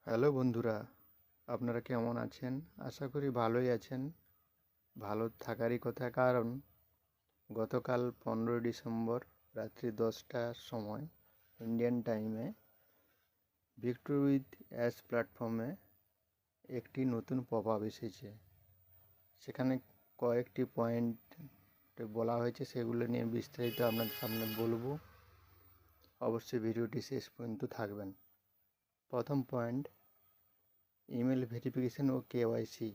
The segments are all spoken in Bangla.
হ্যালো বন্ধুরা, আপনারা কেমন আছেন? আশা করি ভালোই আছেন। ভালো থাকারই কথা, কারণ গতকাল 15 ডিসেম্বর রাত্রি 10টার সময় ইন্ডিয়ান টাইমে ভিক্টর উইথ অ্যাশ প্ল্যাটফর্মে একটি নতুন পপ আপ এসেছে। সেখানে কয়েকটি পয়েন্ট বলা হয়েছে, সেগুলো নিয়ে বিস্তারিত আপনাদের সামনে বলবো। অবশ্যই ভিডিওটি শেষ পর্যন্ত থাকবেন। প্রথম পয়েন্ট, ইমেল ভেরিফিকেশন ও কেওয়াইসি।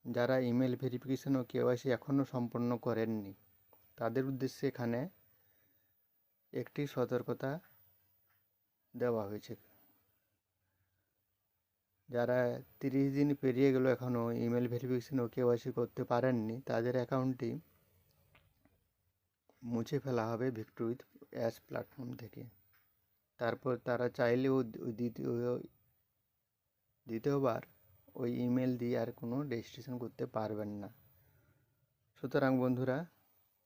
যারা ইমেল ভেরিফিকেশন ও কেওয়াইসি এখনও সম্পন্ন করেননি, তাদের উদ্দেশ্যে এখানে একটি সতর্কতা দেওয়া হয়েছে। যারা 30 দিন পেরিয়ে গেল এখনও ইমেল ভেরিফিকেশন ও কেওয়াইসি করতে পারেননি, তাদের অ্যাকাউন্টটি মুছে ফেলা হবে ভিক্টর উইথ অ্যাশ প্ল্যাটফর্ম থেকে। তারপর তারা চাইলেও দ্বিতীয়বার ওই ইমেল দিয়ে আর কোনো রেজিস্ট্রেশন করতে পারবেন না। সুতরাং বন্ধুরা,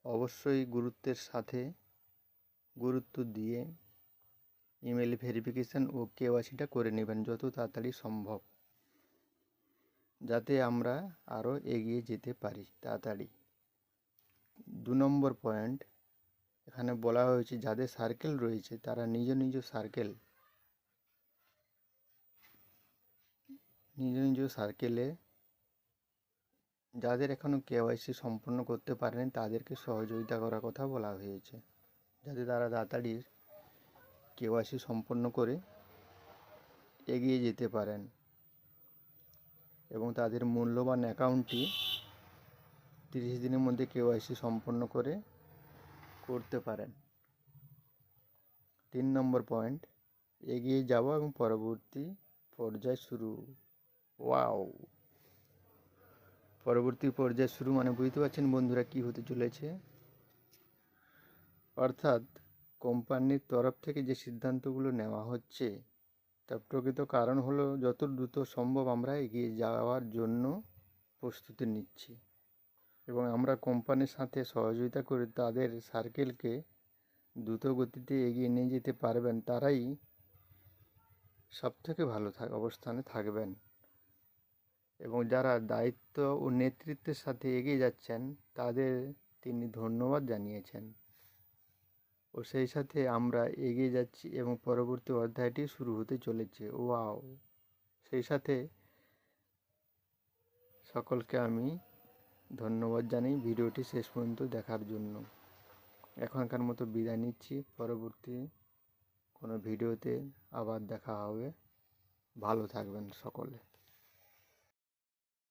অবশ্যই গুরুত্ব দিয়ে ইমেল ভেরিফিকেশান ও কেওয়াইসিটা করে নেবেন যত তাড়াতাড়ি সম্ভব, যাতে আমরা আরও এগিয়ে যেতে পারি তাড়াতাড়ি। 2 নম্বর পয়েন্ট, এখানে বলা হয়েছে যাদের সার্কেল রয়েছে তারা নিজ নিজ সার্কেলে যাদের এখনও কেওয়াইসি সম্পন্ন করতে পারেনি তাদেরকে সহযোগিতা করার কথা বলা হয়েছে, যাতে তারা তাড়াতাড়ি কেওয়াইসি সম্পন্ন করে এগিয়ে যেতে পারেন এবং তাদের মূল্যবান অ্যাকাউন্টটি 30 দিনের মধ্যে কেওয়াইসি সম্পন্ন করতে পারেন। 3 নম্বর পয়েন্ট, এগিয়ে যাওয়া এবং পরবর্তী পর্যায় শুরু। ওয়াও, পরবর্তী পর্যায় শুরু মানে বুঝতে পারছেন বন্ধুরা কী হতে চলেছে। অর্থাৎ কোম্পানির তরফ থেকে যে সিদ্ধান্তগুলো নেওয়া হচ্ছে তার প্রকৃত কারণ হলো যত দ্রুত সম্ভব আমরা এগিয়ে যাওয়ার জন্য প্রস্তুতি নিচ্ছি, এবং আমরা কোম্পানির সাথে সহযোগিতা করে তাদের সার্কেলকে দ্রুত গতিতে এগিয়ে নিয়ে যেতে পারবেন, তারাই সবথেকে ভালো অবস্থানে থাকবেন। এবং যারা দায়িত্ব ও নেতৃত্বের সাথে এগিয়ে যাচ্ছেন তাদের তিনি ধন্যবাদ জানিয়েছেন, ও সেই সাথে আমরা এগিয়ে যাচ্ছি এবং পরবর্তী অধ্যায়টি শুরু হতে চলেছে। ওয়াও! সেই সাথে সকলকে আমি ধন্যবাদ জানাই ভিডিওটি শেষ পর্যন্ত দেখার জন্য। এখনকার মতো বিদায় নিচ্ছি, পরবর্তী কোনো ভিডিওতে আবার দেখা হবে। ভালো থাকবেন সকলে।